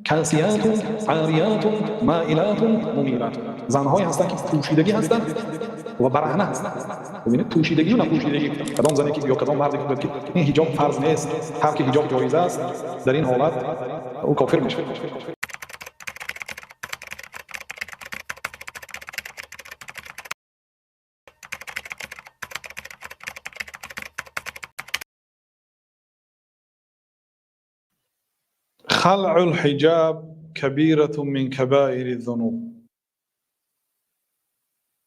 کاسیات عاریات مائلات ممیلات. زنهایی هستند که پوشیدگی هستند و برهنه هستند. ببینید پوشیدگی و نپوشیدگی. کدام زنی که یا کدام مردی که بگه این حجاب فرض نیست، ترک حجاب جایز است، در این حالت او کافر میشه. خلع الحجاب کبیرة من کبائر الذنوب.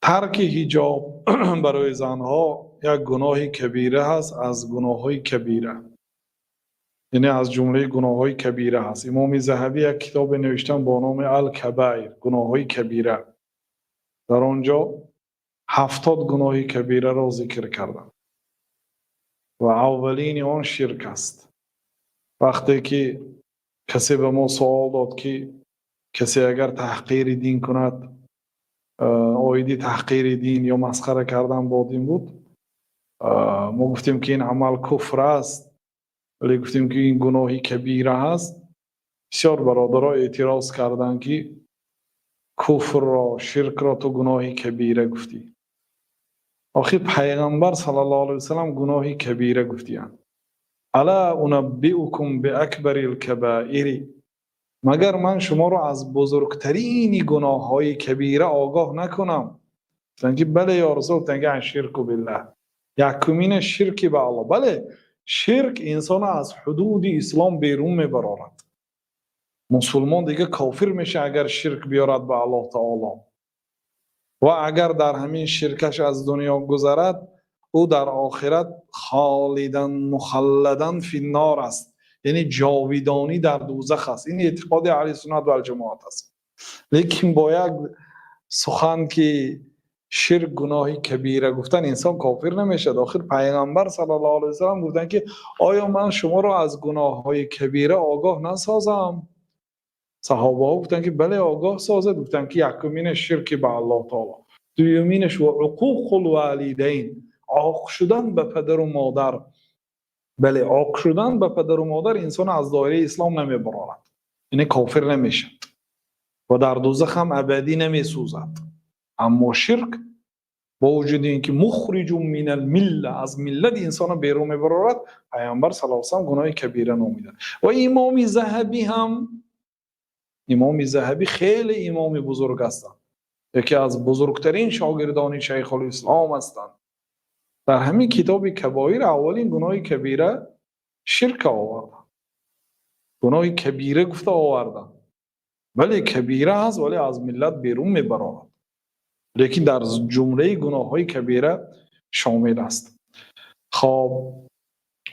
ترک حجاب برای زنها یک گناه کبیره هست از گناه‌های کبیره، یعنی از جمله گناه‌های کبیره هست. امام ذهبی یک کتاب نوشتن با نام الکبائر، گناه‌های کبیره. در آنجا 70 گناه کبیره را ذکر کردن و اولین آن شرک است. وقتی که کسی به ما سوال داد که کسی اگر تحقیر دین کند، آیدی تحقیر دین یا مسخره کردن با دین بود، ما گفتیم که این عمل کفر است، ولی گفتیم که این گناهی کبیره است. بسیار برادرها اعتراض کردند که کفر را، شرک را تو گناهی کبیره گفتی. آخه پیغمبر صلی الله علیه وسلم گناهی کبیره گفتیان. الا انبئکم باکبر الکبائر، مگر من شما را از بزرگترین گناه‌های کبیره آگاه نکنم؟ گفتن که بله یا رسول، گفتن که شرک بالله، یکمین شرک به الله. بله، شرک انسان از حدود اسلام بیرون میبرد. مسلمان دیگه کافر میشه اگر شرک بیارد به الله تعالی، و اگر در همین شرکش از دنیا گذرد او در آخرت خالداً مخلداً فی النار است، یعنی جاویدانی در دوزخ است. این اعتقاد اهل سنت و الجماعت است. لیکن با یک سخن که شرک گناهی کبیره گفتن انسان کافر نمیشه. آخر پیغمبر صلی الله علیه وسلم گفتن که آیا من شما را از گناههای کبیره آگاه نسازم؟ صحابه ها گفتن که بله آگاه سازد. گفتن که یکمین شرک به الله تعالی، دومینش و عقوق الوالدین، عاق شدن به پدر و مادر. بله، عاق شدن به پدر و مادر انسان از دایره اسلام نمیبرد، یعنی کافر نمیشد و در دوزخ هم ابدی نمیسوزد. اما شرک با وجود اینکه مخرج من المله، از ملت انسان بیرون میبرد، پیامبر صلی الله علیه و آله گناه کبیره نامیدند. و امام ذهبی هم، امام ذهبی خیلی امام بزرگ هستند، یکی از بزرگترین شاگردان شیخ الاسلام هستند. در همین کتاب کبایر اولین گناه کبیره شرک آوردن. گناه کبیره گفته آوردن، ولی کبیره هست ولی از ملت بیرون میبرد، لیکن در جمله گناه های کبیره شامل است. خب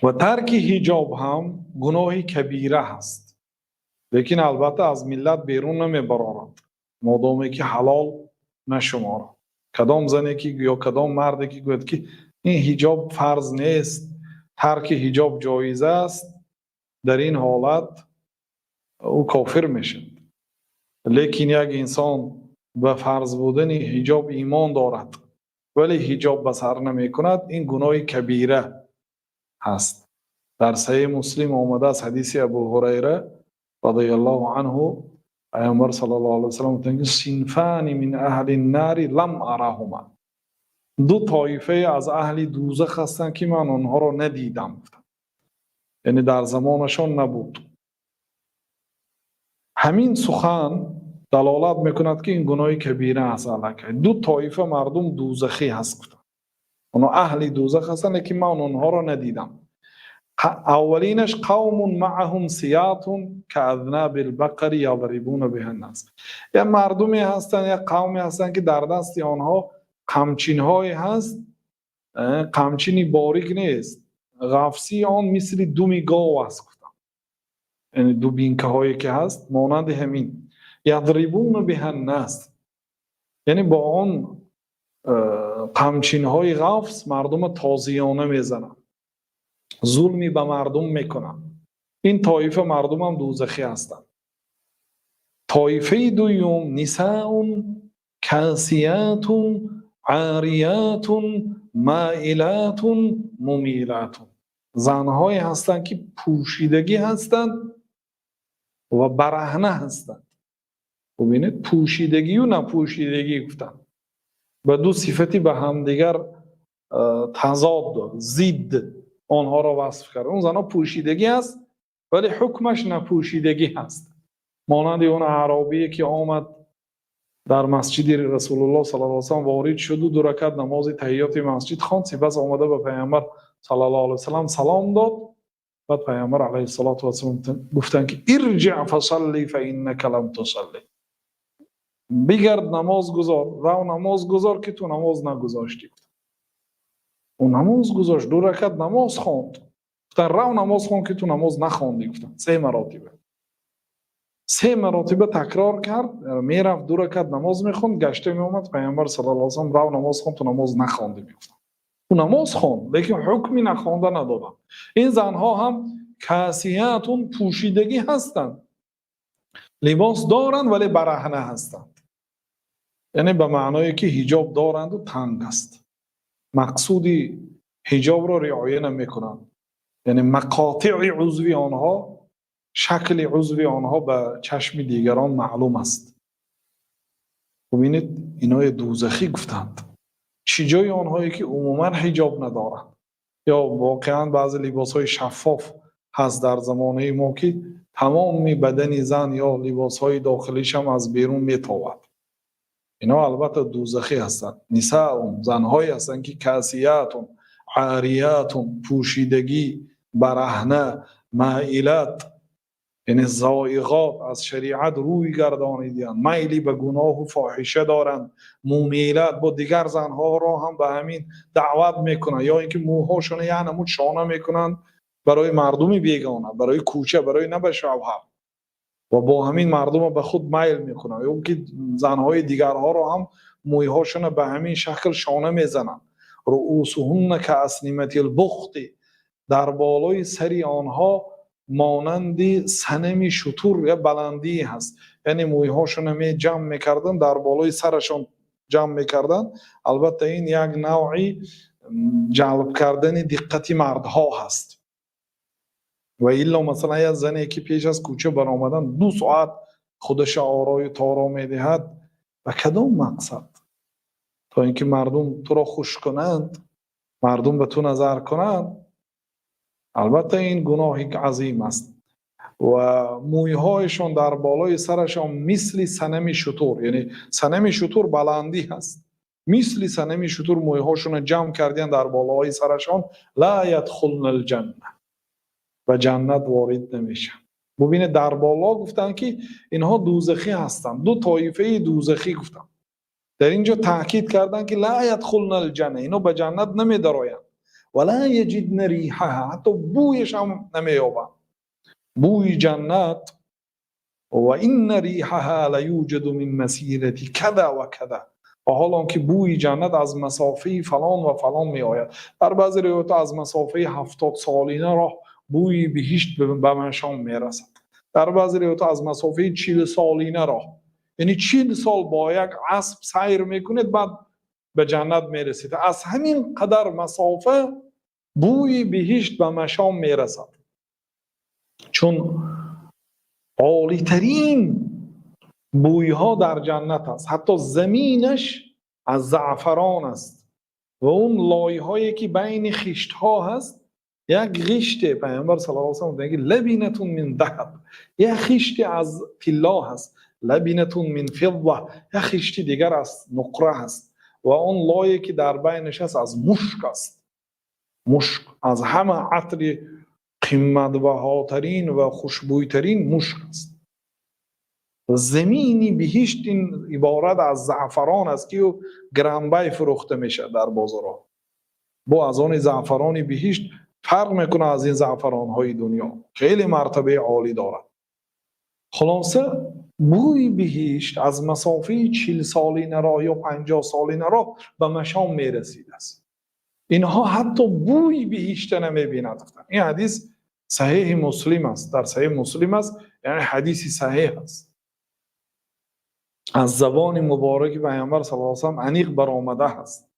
و ترک حجاب هم گناه کبیره هست، لیکن البته از ملت بیرون نمیبرد مادامی که حلال نشمارد. کدام زنی که یا کدام مردی که گوید که این حجاب فرض نیست، ترک حجاب جایز است، در این حالت او کافر میشه. لیکن یک انسان به فرض بودن حجاب ایمان دارد ولی حجاب به سر نمی کند، این گناه کبیره هست. در صحیح مسلم آمده از حدیث ابو هریره رضی الله عنه، پیامبر صلی الله علیه و سلم گفتند صنفان من اهل النار لم ارهما، دو طایفه از اهل دوزخ هستند که من آنها را ندیدم، یعنی در زمانشان نبود. همین سخن دلالت میکند که این گناه کبیره است. دو طایفه مردم دوزخی هست، اونا اهل دوزخ هستند که من آنها را ندیدم. اولینش قوم معهم سیاط كاذناب البقر یضربون بها الناس، یا مردمی هستند، یا قومی هستند که در دست آنها قمچین های هست، قمچینی باریک نیست، غفسی آن مثل دومی گاو است، یعنی دو بینکه هایی که هست مانند همین. یضربون بها الناس، یعنی با آن قمچین های غفص مردم تازیانه میزنن، ظلمی به مردم میکنن. این طایفه مردم هم دوزخی هستند. طایفه دوم نساء کاسیات عاریات مائلات ممیلات، زنهایی هستند که پوشیدگی هستند و برهنه هستند. ببینید پوشیدگی و نپوشیدگی گفتن و دو صفتی به همدیگر تضاد داد، ضد آنها را وصف کرد. اون زنها پوشیدگی هست ولی حکمش نپوشیدگی هست. مانند اون اعرابی که آمد در مسجد رسول الله صلی الله علیه و سلم وارد شد و 2 رکعت نماز تحیات مسجد خواند، سپس آمده به پیامبر صلی الله علیه و سلم سلام داد. بعد پیامبر علیه الصلاة و السلام گفتن که ارجع فصلی فانک لم تصلی، بگرد نماز گذار، رو نماز گذار که تو نماز نگذاشتی. اون نماز گذاشت، 2 رکعت نماز خواند. گفتن رو نماز خوان که تو نماز نخواندی. گفتن 3 مراتبه 3 مراتبه تکرار کرد. میرفت 2 رکعت نماز میخوند، گشته میومد پیامبر صلی الله علیه و سلم رو نماز خوان تو نماز نخواندی. میگفتن تو نماز خواند لیکن حکمی نخوانده ندادن. این زنها هم کاسیاتون پوشیدگی هستند، لباس دارند ولی برهنه هستند. یعنی به معنای که حجاب دارند و تنگ است. مقصودی حجاب را رعایت نمیکنند. یعنی مقاطع عضوی آنها، شکل عضوی آنها به چشم دیگران معلوم است. ببینید اینای دوزخی گفتند. چی جای آنهایی که عموما حجاب ندارند یا واقعا بعض لباس های شفاف هست در زمانه ما که تمام بدن زن یا لباس های داخلیش هم از بیرون میتابد. اینا البته دوزخی هستند. نساء زنهایی هستند که کاسیاتون، عاریاتون، پوشیدگی، برهنه، مائلات، یعنی زائغات از شریعت روی گردانیدند، میلی به گناه و فاحشه دارند، مومیلات با دیگر زنها را هم به همین دعوت میکنند، یا اینکه موهاشون یعنی نمود شانه میکنند برای مردمی بیگانه، برای کوچه، برای نه به شوهر، و با همین مردم به خود میل میکنند، یا که زنهای دیگرها را هم مویهاشون به همین شکل شانه میزنند. رؤوسهن کاسنمة البخت، در بالای سری آنها مانند صنم شتر یا بلندی هست. یعنی مویهاشون می جمع میکردن، در بالای سرشون جمع میکردن. البته این یک نوعی جلب کردن دقت مردها هست. و الا مثلا یک زنی که پیش از کوچه برآمدن 2 ساعت خودش آرای تارا میدهد و کدام مقصد؟ تا اینکه مردم تو را خوش کنند، مردم به تو نظر کنند. البته این گناهی عظیم است. و مویهایشون در بالای سرشان مثل صنم شتر، یعنی صنم شتر بلندی هست، مثل صنم شتر مویهاشون جمع کردن در بالای سرشان. لا يدخلن الجنه، و جنت وارد نمیشن. ببینید در بالا گفتن که اینها دوزخی هستند، 2 طایفه دوزخی گفتن. در اینجا تاکید کردن که لا يدخلن الجنه، اینا به جنت نمیدرآیند. ولا یجدن ریحها، حتی بویش هم نمییابند. بوی جنت و این ریحها لیوجد من مسیرة کذا و کذا، و حالا که بوی جنت از مسافه فلان و فلان می آید. در بعضی روایات از مسافه 70 سالینه راه بوی بهشت به مشام می رسد. در بعضی روایات از مسافه 40 سالینه راه، یعنی 40 سال با یک اسب سیر میکنید بعد به جنت می رسید. از همین قدر مسافه بوی بهشت به مشام می رسد، چون عالی ترین بوی ها در جنت است. حتی زمینش از زعفران است و اون لایه هایی که بین خشت ها هست، یک خشت پیامبر صلی الله علیه و سلم میگه لبینتون من ذهب، یک خشت از طلا هست. لبینتون من فضه، یک خشت دیگر از نقره هست. و اون لایه که در بینش هست از مشک است. مشک از همه عطر قیمت بهاترین و خوشبویترین مشک است. زمینی بهشت این عبارت از زعفران است که گرانبای فروخته میشه در بازارها. با از آن زعفران بهشت فرق میکنه از این زعفران های دنیا، خیلی مرتبه عالی دارد. خلاصه بوی بهشت از مسافه 40 سالینه راه یا 50 سالینه راه به مشام میرسید است. اینها حتی بوی بهشت نمیبیند. این حدیث صحیح مسلم است، در صحیح مسلم است، یعنی حدیثی صحیح است. از زبان مبارک پیامبر صلی الله علیه و سلم انیق برآمده است.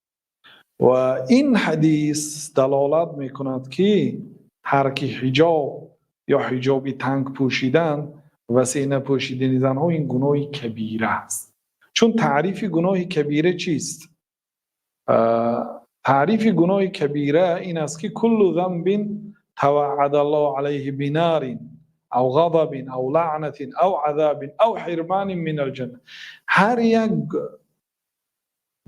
و این حدیث دلالت میکند که ترک حجاب یا حجابی تنگ پوشیدن و سینه پوشیدن زنها این گناه کبیره است. چون تعریف گناه کبیره چیست؟ تعریف گناه کبیره این است که کل ذنب توعد الله علیه بنار او غضب او لعنت او عذاب او حرمان من الجنه. هر یک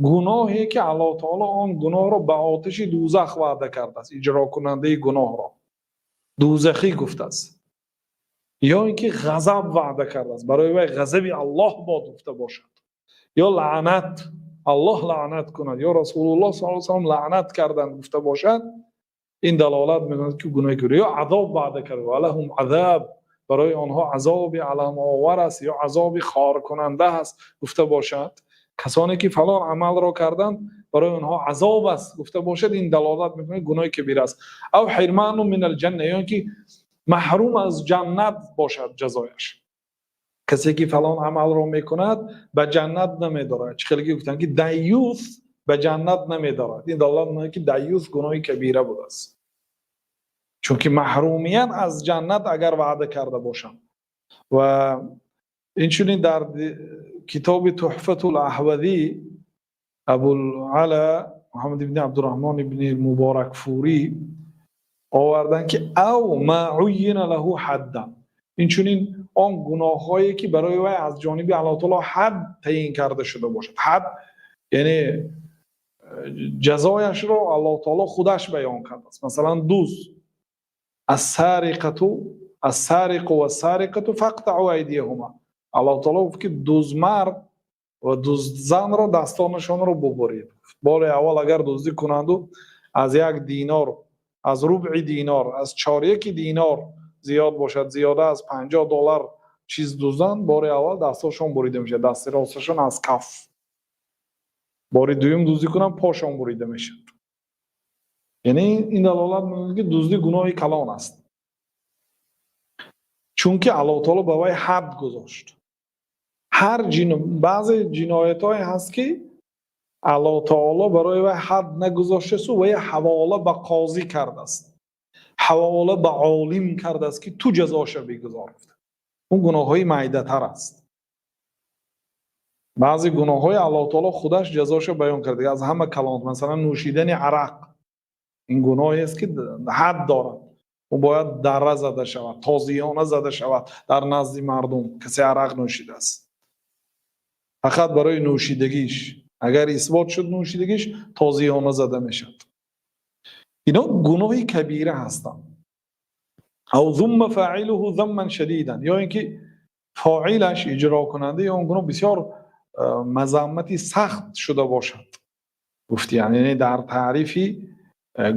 گناهی که الله تعالی آن گناه را به آتش دوزخ وعده کرده است، اجرا کننده گناه را دوزخی گفته است، یا اینکه غضب وعده کرده است، برای وی غضب الله باد گفته باشد، یا لعنت الله لعنت کند یا رسول الله صلی الله علیه و سلم لعنت کردند گفته باشد، این دلالت می‌کند که گناه کبیره. یا عذاب وعده کرده ولهم عذاب، برای آنها عذاب علم آور است یا عذاب خار کننده است گفته باشد. کسانی که فلان عمل را کردند برای آنها عذاب است گفته باشد، این دلالت می‌کند گناه کبیره است. او حرمان من الجنه، یعنی که محروم از جنت باشد جزایش. کسی که فلان عمل رو میکند به جنت نمیدارد. خیلی گفتن که دیوس به جنت نمیدارد، این دلالت می‌کند که دیوس گناه کبیره بوده است، چون که محرومیت از جنت اگر وعده کرده باشم. و اینچنین در کتاب تحفة الاحوذی ابوالعلا محمد بن عبدالرحمن بن مبارک فوری آوردن که او ما عین له حد، اینچنین آن گناه‌هایی که برای وی از جانب الله تعالی حد تعیین کرده شده باشد. حد یعنی جزایش رو الله تعالی خودش بیان کرده است. مثلا دوز السارق و السارقه فاقطعوا ایدیهما، الله تعالی گفت که دوز مرد و دوز زن را دستانشان رو ببرید. بار اول اگر دزدی کنند و از 1 دینار، از ربع دینار، از 4/1 دینار زیاد باشد، زیاده از $50 چیز دوزن، بار اول دستاشون بریده میشه، دست راستشون از کف. بار دوم دزدی کنن پاشون بریده میشه. یعنی این دلالت میکنه که دزدی گناه کلان است، چون که الله تعالی به وی حد گذاشت. بعضی جنایت‌های هست که الله تعالی برای وی حد نگذاشته است و وی حواله به قاضی کرده است، حواله به عالم کرده است که تو جزاش بگذار. اون گناه‌های معیده‌تر است. بعضی گناه‌های الله تعالی خودش جزاش بیان کرده از همه کلان. مثلا نوشیدن عرق، این گناهی است که حد دارد و باید دره زده شود، تازیانه زده شود در نزد مردم. کسی عرق نوشیده است فقط برای نوشیدگیش، اگر اثبات شد نوشیدگیش، تازیانه زده میشد. اینا گناهی کبیره هستند. او ذم فاعله ذما شدیدا، یا اینکه فاعلش اجرا کننده اون گناه بسیار مذمتی سخت شده باشد. گفتی یعنی در تعریفی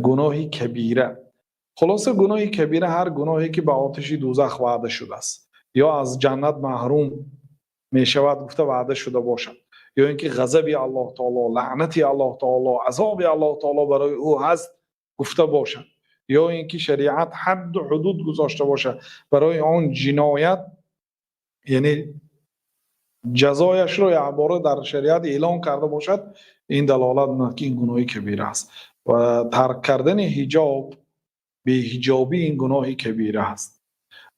گناهی کبیره. خلاصه گناهی کبیره هر گناهی که به آتش دوزخ وعده شده است، یا از جنت محروم می شود گفته وعده شده باشد، یا اینکه غضب الله تعالی، لعنت الله تعالی، عذاب الله تعالی برای او هست گفته باشد، یا اینکه شریعت حد و حدود گذاشته باشد برای آن جنایت، یعنی جزایش رو عباره در شریعت اعلان کرده باشد. این دلالت می‌کند که این گناهی کبیره است. و ترک کردن حجاب، بی حجابی، این گناهی کبیره است.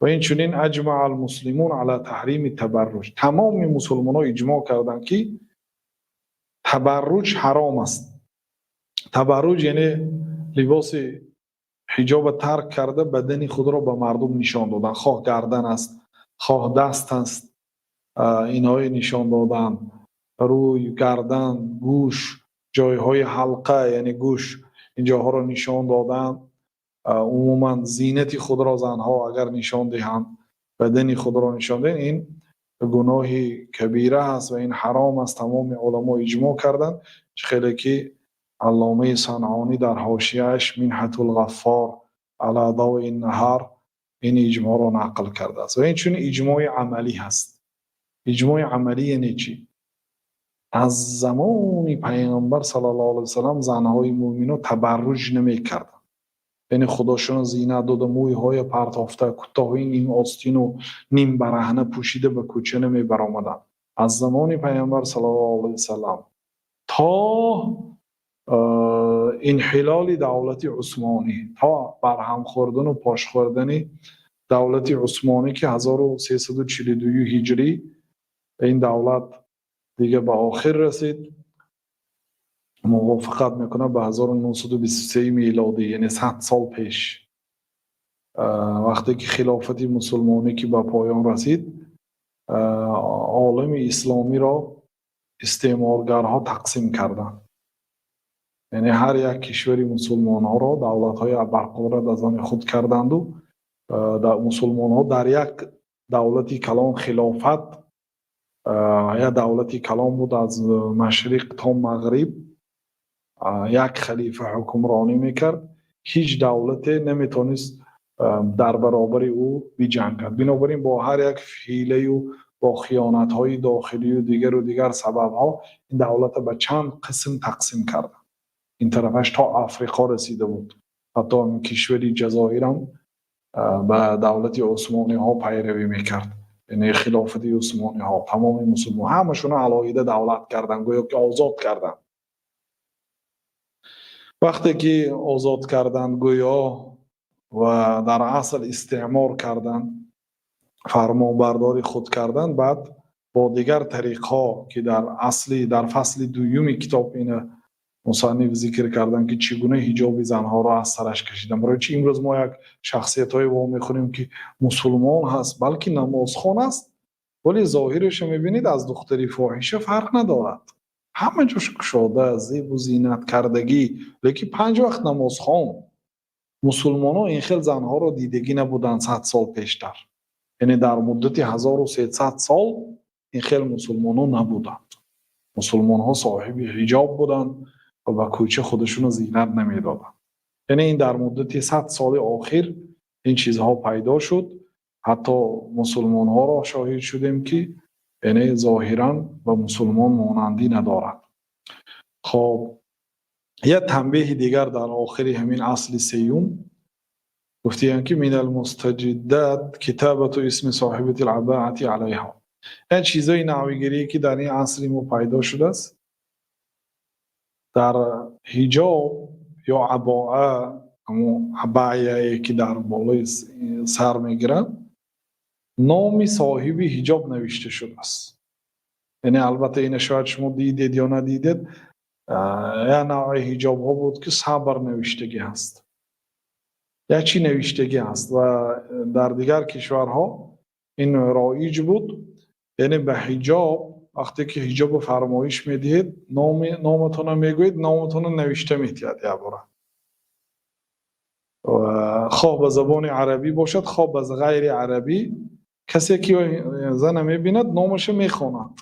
و این چنین اجمع المسلمون علی تحریم تبرج، تمام مسلمانان اجماع کردند که تبرج حرام است. تبرج یعنی لباس حجاب ترک کرده بدن خود را به مردم نشان دادن، خواه گردن است، خواه دست است، اینهای نشان دادن، روی، گردن، گوش، جایهای حلقه یعنی گوش، اینجاها را نشان دادن. عموما زینت خود را زنها اگر نشان دهند، بدن خود را نشان دهند، این گناهی کبیره است و این حرام است. تمام علما اجماع کردند. خیلی که علامه صنعانی در حاشیه‌اش منحة الغفار علی ضوء النهار این اجماع را نقل کرده است. و این چون اجماع عملی هست. اجماع عملی یعنی چی؟ از زمان پیامبر صلی الله علیه و سلم زنهای مومنه تبرج نمی‌کردند، یعنی خداشون زینت داده، مویهای پرتافته، کوتاهی نیم آستین و نیم برهنه پوشیده به کوچه نمی برآمدن. از زمان پیامبر صلی الله علیه و سلم تا انحلال دولت عثمانی، تا برهم خوردن و پاش خوردن دولت عثمانی که 1342 هجری این دولت دیگه به آخر رسید، موافقت میکنه به 1923 میلادی، یعنی 100 سال پیش، وقتی که خلافت مسلمانی که به پایان رسید، عالم اسلامی را استعمارگرها تقسیم کردند. یعنی هر یک کشوری مسلمان ها را دولت های برقرار از آن خود کردند و مسلمان ها در یک دولتی کلان خلافت، یا دولتی کلان بود از مشرق تا مغرب، یک خلیفه حکمرانی میکرد. هیچ دولت نمیتونست در برابر او بجنگد. بنابراین با هر یک حیله و با خیانت های داخلی و دیگر سبب ها این دولت به چند قسم تقسیم کرد. این طرفش تا افریقا رسیده بود. حتی این کشوری جزایر هم به دولت عثمانی ها پیروی میکرد. یعنی خلافت عثمانی ها تمام مسلمان همشون علاهیده دولت کردن، گویا که آزاد کردن. وقتی که آزاد کردن گویا و در اصل استعمار کردن، فرمانبرداری خود کردن، بعد با دیگر طریق ها که در فصل دوم کتاب این مصنف ذکر کردن که چگونه حجاب زنها را از سرش کشیدن. برای چی امروز ما یک شخصیت های با میخونیم که مسلمان هست بلکه نمازخوان است، ولی ظاهرش میبینید از دختری فاحشه فرق ندارد، همه جوش گشاده، زیب و زینت کردگی، لیکن 5 وقت نمازخوان. مسلمان ها این خیل زنها را دیدگی نبودن 100 سال پیشتر. یعنی در مدت 1300 سال این خیل مسلمان ها نبودند. مسلمان ها صاحب حجاب بودند و به کوچه خودشون زینت نمیدادند. یعنی این در مدت 100 سال آخر این چیزها پیدا شد. حتی مسلمان ها را شاهد شدیم که یعنی ظاهرا و مسلمان مانندی ندارد. خب یه تنبیه دیگر در آخر همین اصل سیوم گفتیم که من المستجدات کتابت اسم صاحبت العباعة علیها. این چیزای نویگری که در این عصر ما پیدا شده است، در حجاب یا عباعه، همون عبایه که در بالای سر میگیرن، نام صاحب حجاب نوشته شده است. یعنی البته این شاید شما دیدید یا ندیدید، یا نوع حجاب ها بود که صبر نوشتگی هست یا چی نوشتگی هست و در دیگر کشورها این رایج بود. یعنی به حجاب وقتی که حجاب فرمایش میدهید نامتون میگوید، نامتون نوشته میتید یا برای خواه به زبان عربی باشد خواه به غیر عربی، کسی که زن میبیند نامش میخواند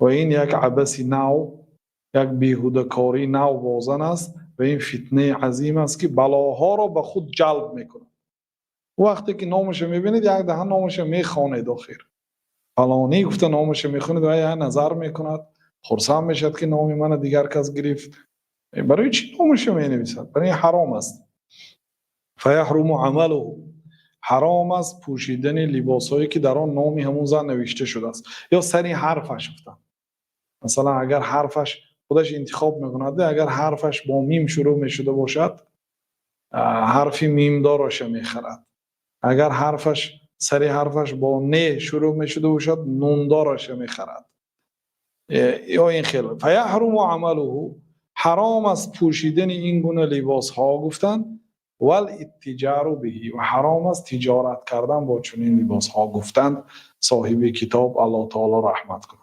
و این یک عبثی نو، یک بیهوده‌کاری نو بازن است و این فتنه عظیم است که بلاها را به خود جلب میکنه. وقتی که نامش میبینید یک دهن نامش میخواند، آخر فلانی گفته نامش میخواند و یا نظر میکند، خرسند میشد که نام من دیگر کس گرفت. برای چی نامش مینویسد؟ برای حرام است. فیحرم عمله، حرام است پوشیدن لباسایی که در آن نام همون زن نوشته شده است. یا سری حرفش گفتن، مثلا اگر حرفش خودش انتخاب میکند، اگر حرفش با میم شروع میشده باشد حرفی میم دارش میخرد، اگر سری حرفش با نه شروع میشده باشد نون دارش میخرد. یا این خیلی فیحرم عمله، حرام است پوشیدن این گونه لباس ها گفتن، والاتجار به، و حرام است تجارت کردن با چنین لباس ها گفتند. صاحب کتاب الله تعالی رحمت کنه.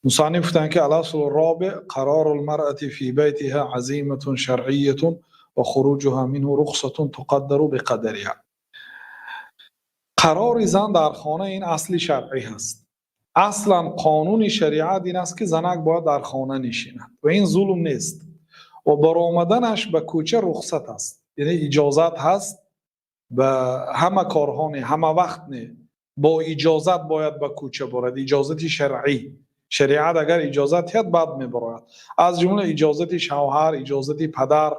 مصنف گفتن که الاصل الرابع قرار المرأة في بيتها عزيمة شرعية وخروجها منه رخصة تقدر بقدرها. قرار زن در خانه این اصلی شرعی هست. اصلا قانون شریعت این است که زنک باید در خانه نشیند و این ظلم نیست و برآمدنش به کوچه رخصت است. یعنی اجازت هست به همه کارها نه، همه وقت نه، با اجازت باید به کوچه برد، اجازت شرعی. شریعت اگر اجازت هست بعد میبراید. از جمله اجازت شوهر، اجازت پدر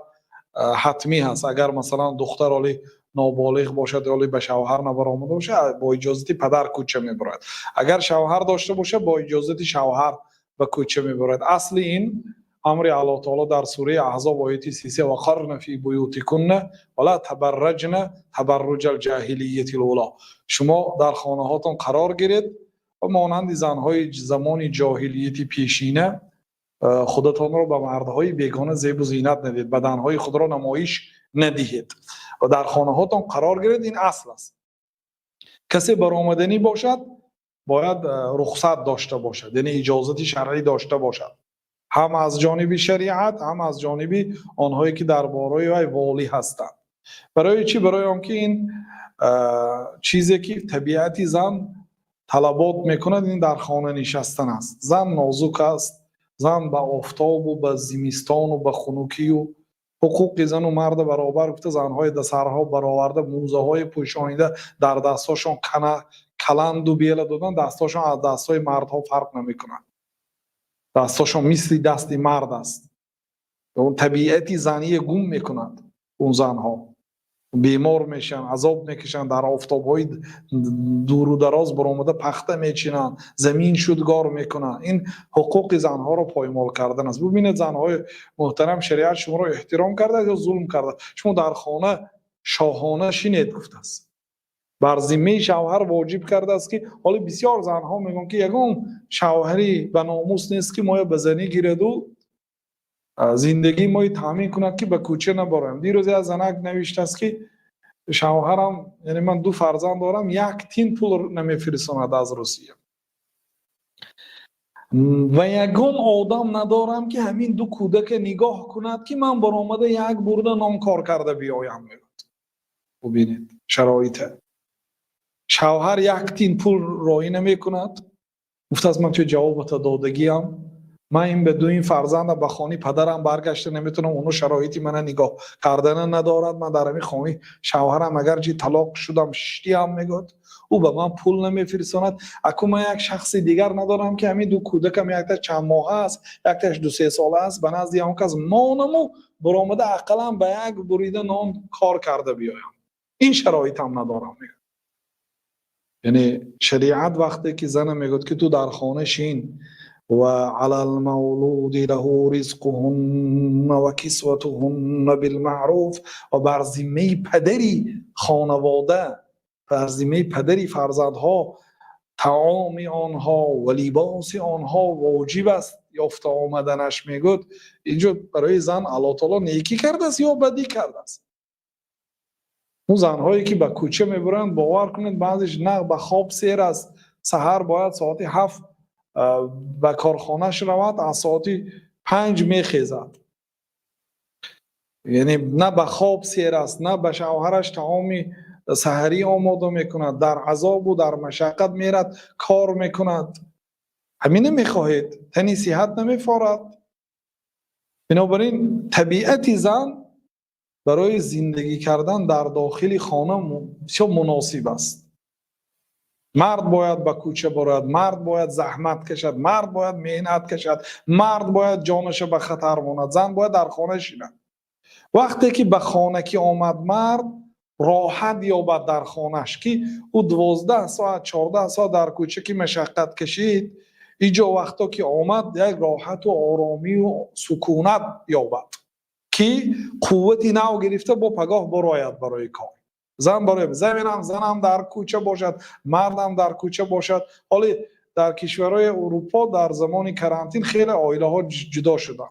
حتمی هست. اگر مثلا دختر علی نابالغ باشد علی به شوهر نبرآمده باشه با اجازت پدر کوچه میبراید. اگر شوهر داشته باشه با اجازت شوهر به کوچه میبراید. اصل این امر الله تعالی در سوره احزاب آیه 33 و قرن فی بیوتکن ولا تبرجن تبرج الجاهلیه الاولی، شما در خانه هاتون قرار گیرید و مانند زنهای زمان جاهلیت پیشینه خودتان را به مردهای بیگانه زیب و زینت ندید، بدنهای خود را نمایش ندهید و در خانه هاتون قرار گیرید. این اصل است. کسی برآمدنی باشد باید رخصت داشته باشد، یعنی اجازت شرعی داشته باشد، هم از جانب شریعت هم از جانب آنهایی که درباره وی والی هستند. برای چی؟ برای آنکه این چیزی که طبیعتی زن طلبات میکند این در خانه نشستن است. زن نازک است، زن به آفتاب و به زمستان و به خنکی و حقوق زن و مرد برابر گفته. زنهای در سرها برآورده، موزه های پوشانیده، در دستاشون کلند و بیله دادن، دستاشون از دستای مردها فرق نمیکنند، دستاشون مثل دست مرد است. اون طبیعتی زنی گم میکنند. اون زنها بیمار میشن، عذاب میکشن، در آفتاب‌های دور و دراز برآمده پخته میچینن، زمین شودگار میکنن. این حقوق زنها رو پایمال کردن است. ببینید زنهای محترم، شریعت شما رو احترام کرده یا ظلم کرده؟ شما در خانه شاهانه شینید گفته است، بر ذمه شوهر واجب کرده است که حالا بسیار زنها میگن که یگان شوهری به ناموس نیست که ما بزنی گیرد و زندگی ما تامین کند که به کوچه نبرایم. دیروز از زنک نوشته است که شوهرم، یعنی من 2 فرزند دارم، 1 تین پول نمیفرستاند از روسیه و یگان آدم ندارم که همین 2 کودک نگاه کند که من برآمده 1 برده نان کار کرده بیایم. ببینید شرایط. شوهر 1 تین پول رایی نمی کند. گفت از من چه جواب دادگیم، من این به 2 فرزند به خانه پدرم برگشته نمیتونم، اونو شرایطی من نگاه کردن ندارد. من در همین خانه شوهرم اگر چی طلاق شدم شتی هم میگد، او به من پول نمیفرستاند. اکو من یک شخص دیگر ندارم که همین 2 کودکم، یک تا چند ماه است، یک تاش 2-3 ساله است، به نزد اون کس مانمو برآمده اقلا به 1 بریده نان کار کرده بیایم. این شرایط هم ندارم. یعنی شریعت وقتی که زن میگه که تو در خانه شین و علی المولود له رزقهن و کسوتهن بالمعروف، و بر ذمه پدری خانواده، بر ذمه پدری فرزندها طعام آنها و لباس آنها واجب است یافته آمدنش. میگه اینجا برای زن الله تعالی نیکی کرده است یا بدی کرده است؟ اون زنهایی که به کوچه میبرند باور کنید بعضیش نه به خواب سیر است، سحر باید ساعت 7 به کارخانهش رود، از ساعت 5 میخیزد. یعنی نه به خواب سیر است، نه به شوهرش طعام سحری آماده میکند، در عذاب و در مشقت میرد کار میکند. همین میخواهید؟ تنی صحت نمیفارد. بنابراین طبیعت زن برای زندگی کردن در داخل خانه مناسب است. مرد باید به کوچه برود، مرد باید زحمت کشد، مرد باید محنت کشد، مرد باید جانش به خطر ماند، زن باید در خانه شیند. وقتی که به خانه که آمد مرد راحت یابد در خانهش که او 12 ساعت 14 ساعت در کوچه که مشقت کشید، اینجا وقتا که آمد یک راحت و آرامی و سکونت یابد که قوتی نو گرفته با پگاه براید برای کار. زن برای زنم در کوچه باشد، مردم در کوچه باشد. حالا در کشورهای اروپا در زمان کرانتین خیلی عائله ها جدا شدن،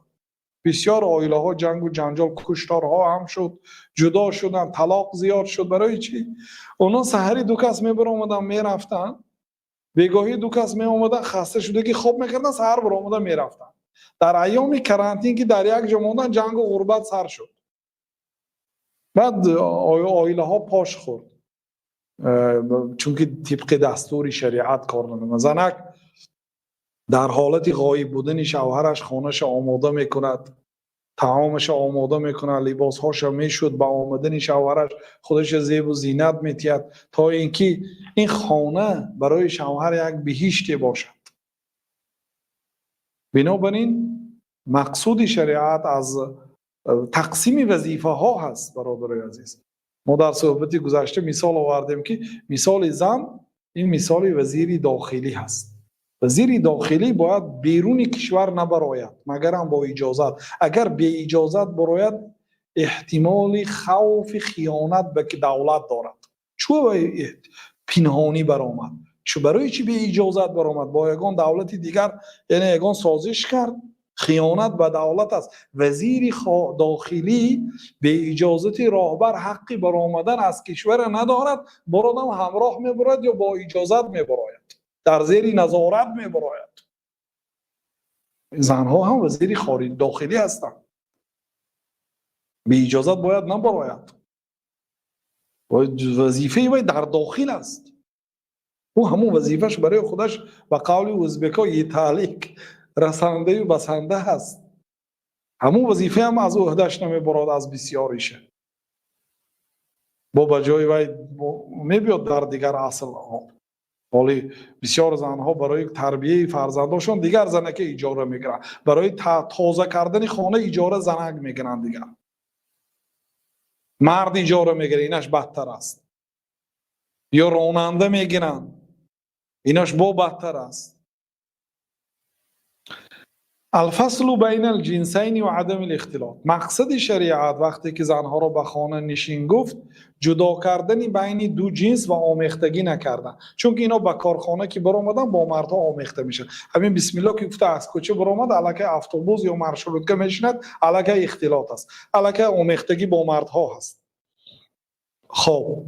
بسیار عائله ها جنگ و جنجال، کشتارها هم شد، جدا شدن، طلاق زیاد شد. برای چی؟ اونا سحری 2 کس میبرآمدن میرفتن، بیگاهی 2 کس میآمدن خسته شده که خواب میکردن، سحر برآمدن میرفتن. در ایام کرانتین که در یک جا موندن، جنگ و غربت سر شد. بعد عائله ها پاش خورد، چون که طبق دستور شریعت کار نمیکنه. زنک در حالت غایب بودن شوهرش خانهش آماده میکند، طعامش آماده میکند، لباسهاش میشود، با آمدن شوهرش خودش زیب و زینت میتید تا اینکه این خانه برای شوهر یک بهشت باشد. بنابراین مقصود شریعت از تقسیم وظیفه ها هست. برادر عزیز، ما در صحبت گذشته مثال آوردیم که مثال زن این مثال وزیر داخلی هست. وزیر داخلی باید بیرون کشور نبراید مگر هم با اجازت. اگر به اجازت براید احتمال خوف خیانت به دولت دارد. چون پنهانی برآمد؟ چو برای چی به اجازت برآمد؟ با یگان دولت دیگر یعنی یگان سازش کرد. خیانت به دولت است. وزیر داخلی به اجازت راهبر حقی برآمدن از کشور ندارد. برادم همراه میبرد یا با اجازت میبراید، در زیر نظارت میبراید. زنها هم وزیر خارجه داخلی هستند، به اجازت باید نبراید. وظیفه وی در داخل است. او همون وظیفهش برای خودش به قول ازبکا یه تعلیق رسانده و بسنده هست. همون وظیفه هم از عهدهش نمیبرد، از بسیاریشه. با بجای وی میبیاد در دیگر اصل ها. حالی بسیار زنها برای تربیه فرزنداشون دیگر زنک اجاره میگیرن، برای تازه کردن خانه اجاره زنک میگیرن. دیگر مرد اجاره میگیره، اینش بدتر است. یا راننده میگیرن، اینش با بدتر است. الفصل بین الجنسین و عدم الاختلاط. مقصد شریعت وقتی که زنها را به خانه نشین گفت، جدا کردن بین دو جنس و آمیختگی نکردن. چون که اینا به کارخانه که برآمدن با مردها آمیخته میشن. همین بسم الله که گفته از کوچه برآمد الکی اتوبوس یا مارشروتکا میشند، الکی اختلاط است، الکی آمیختگی با مردها هست. خب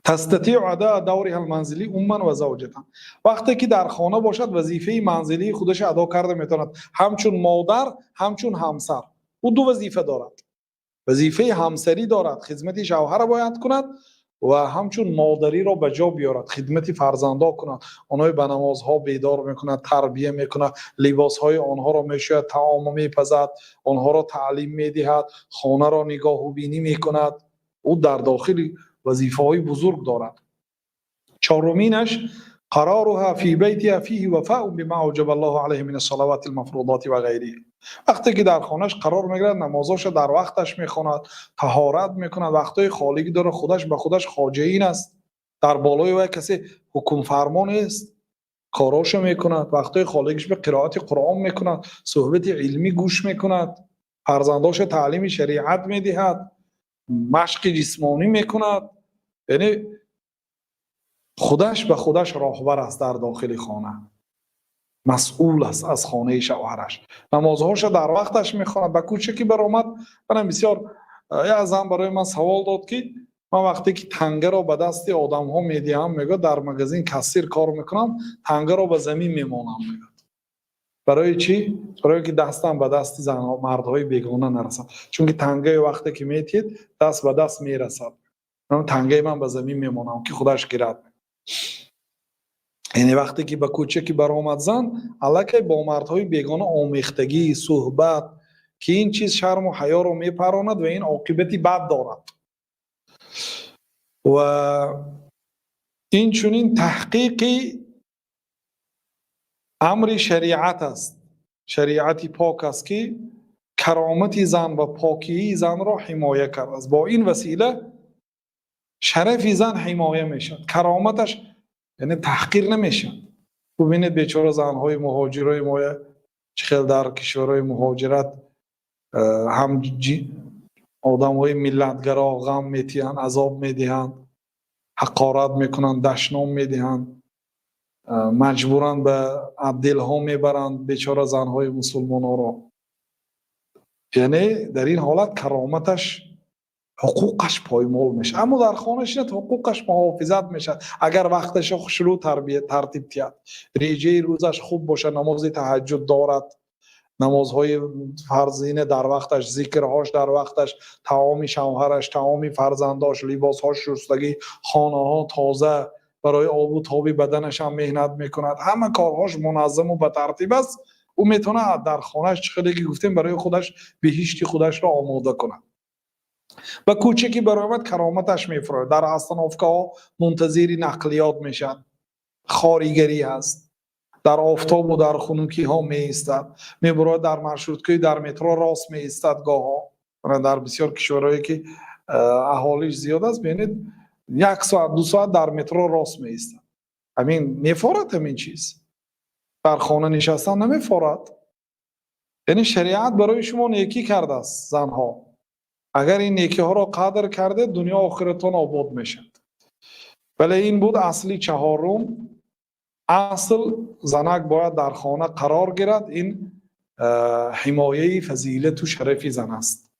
تستطيع اداء دورها المنزلی امًا و زوجتا. وقتی که در خانه باشد وظیفه منزلی خودش ادا کرده میتواند، همچون مادر همچون همسر. او دو وظیفه دارد. وظیفه همسری دارد، خدمت شوهر را باید کند و همچون مادری را به جا بیارد، خدمت فرزندا کند. آنها به نمازها بیدار میکند، تربیه میکند، لباسهای آنها را میشوید، طعام میپزد، آنها را تعلیم میدهد، خانه را نگاه و بینی میکند. او در داخل وظیفه های بزرگ دارد. چهارمینش قرارها فی بیتها فیه وفاء بما اوجب الله علیه من الصلوات المفروضات و غیره. وقتی که در خانهش قرار میگیرد، نمازاش در وقتش میخواند، طهارت میکند، وقتای خالگی داره، خودش به خودش خواجه‌این است، در بالای وی کسی حکم فرمان است، کاراشو میکند، وقتای خالگیش به قرائت قرآن میکند، صحبت علمی گوش میکند، فرزنداش تعلیم شریعت میدهد، مشق جسمانی میکند. یعنی خودش به خودش راهبر است در داخل خانه، مسئول است از خانه شوهرش. نمازهاش در وقتش میخواند. به کوچکی برآمد، من بسیار یه زن برای من سوال داد که من وقتی که تنگه را به دست آدم ها میدهم، میگه در مغازین کاسیر کار میکنم، تنگه را به زمین میمانم. میگه برای چی؟ برای که دستم به دست زنها مردهای بیگانه نرسد. چون که تنگه وقتی که میتید دست به دست میرسد، من تنگه من به زمین میمانم که خودش گیرد. یعنی وقتی که به کوچکی برآمد زن، الکی با مردهای بیگانه آمیختگی، صحبت، که این چیز شرم و حیا رو میپراند و این عاقبتی بد دارد. و این چنین تحقیقی امر شریعت است. شریعتی پاک است که کرامت زن و پاکی زن را حمایه کرده است. با این وسیله شرف زن حمایه میشد، کرامتش یعنی تحقیر نمیشه. ببینید بیچاره زنهای مهاجرای ما چخیل در کشورهای مهاجرت هم آدمهای ملتگرا غم میتیان، عذاب میدهند، حقارت میکنند، دشنام میدهند، مجبورن به عدل ها میبرند بیچاره زنهای مسلمان ها را. یعنی در این حالت کرامتش، حقوقش پایمال میشه. اما در خانهش حقوقش محافظت میشه. اگر وقتش خوشلو ترتیب تیاد، ریجه روزش خوب باشه، نماز تهجد دارد، نمازهای فرضینه در وقتش، ذکرهاش در وقتش، طعام شوهرش، طعام فرزنداش، لباسهاش شستگی، خانه ها تازه، برای آب و تاب بدنش هم مهنت میکند، همه کارهاش منظم و به ترتیب است. او میتونه در خانهش چقدر که گفتیم برای خودش بهشت خودش را آماده کند. و کوچکی برآمد کرامتش میفروید. در استانوفکا منتظر نقلیات میشن، خاریگری هست، در آفتاب و در خنوکی ها می ایستد، میبرد در مارشروتکای در مترو راست می ایستد. گاه ها در بسیار کشورهایی که اهالیش زیاد است ببینید 1 ساعت 2 ساعت در مترو راست می ایستد. همین میفورد همین چیز. در خانه نشستن نمیفورد. یعنی شریعت برای شما نیکی کرده است زنها. اگر این نیکی ها را قدر کرده دنیا آخرتون آباد میشد. ولی این بود اصلی چهارم. اصل زنک باید در خانه قرار گیرد. این حمایه فضیلت و شرف زن است.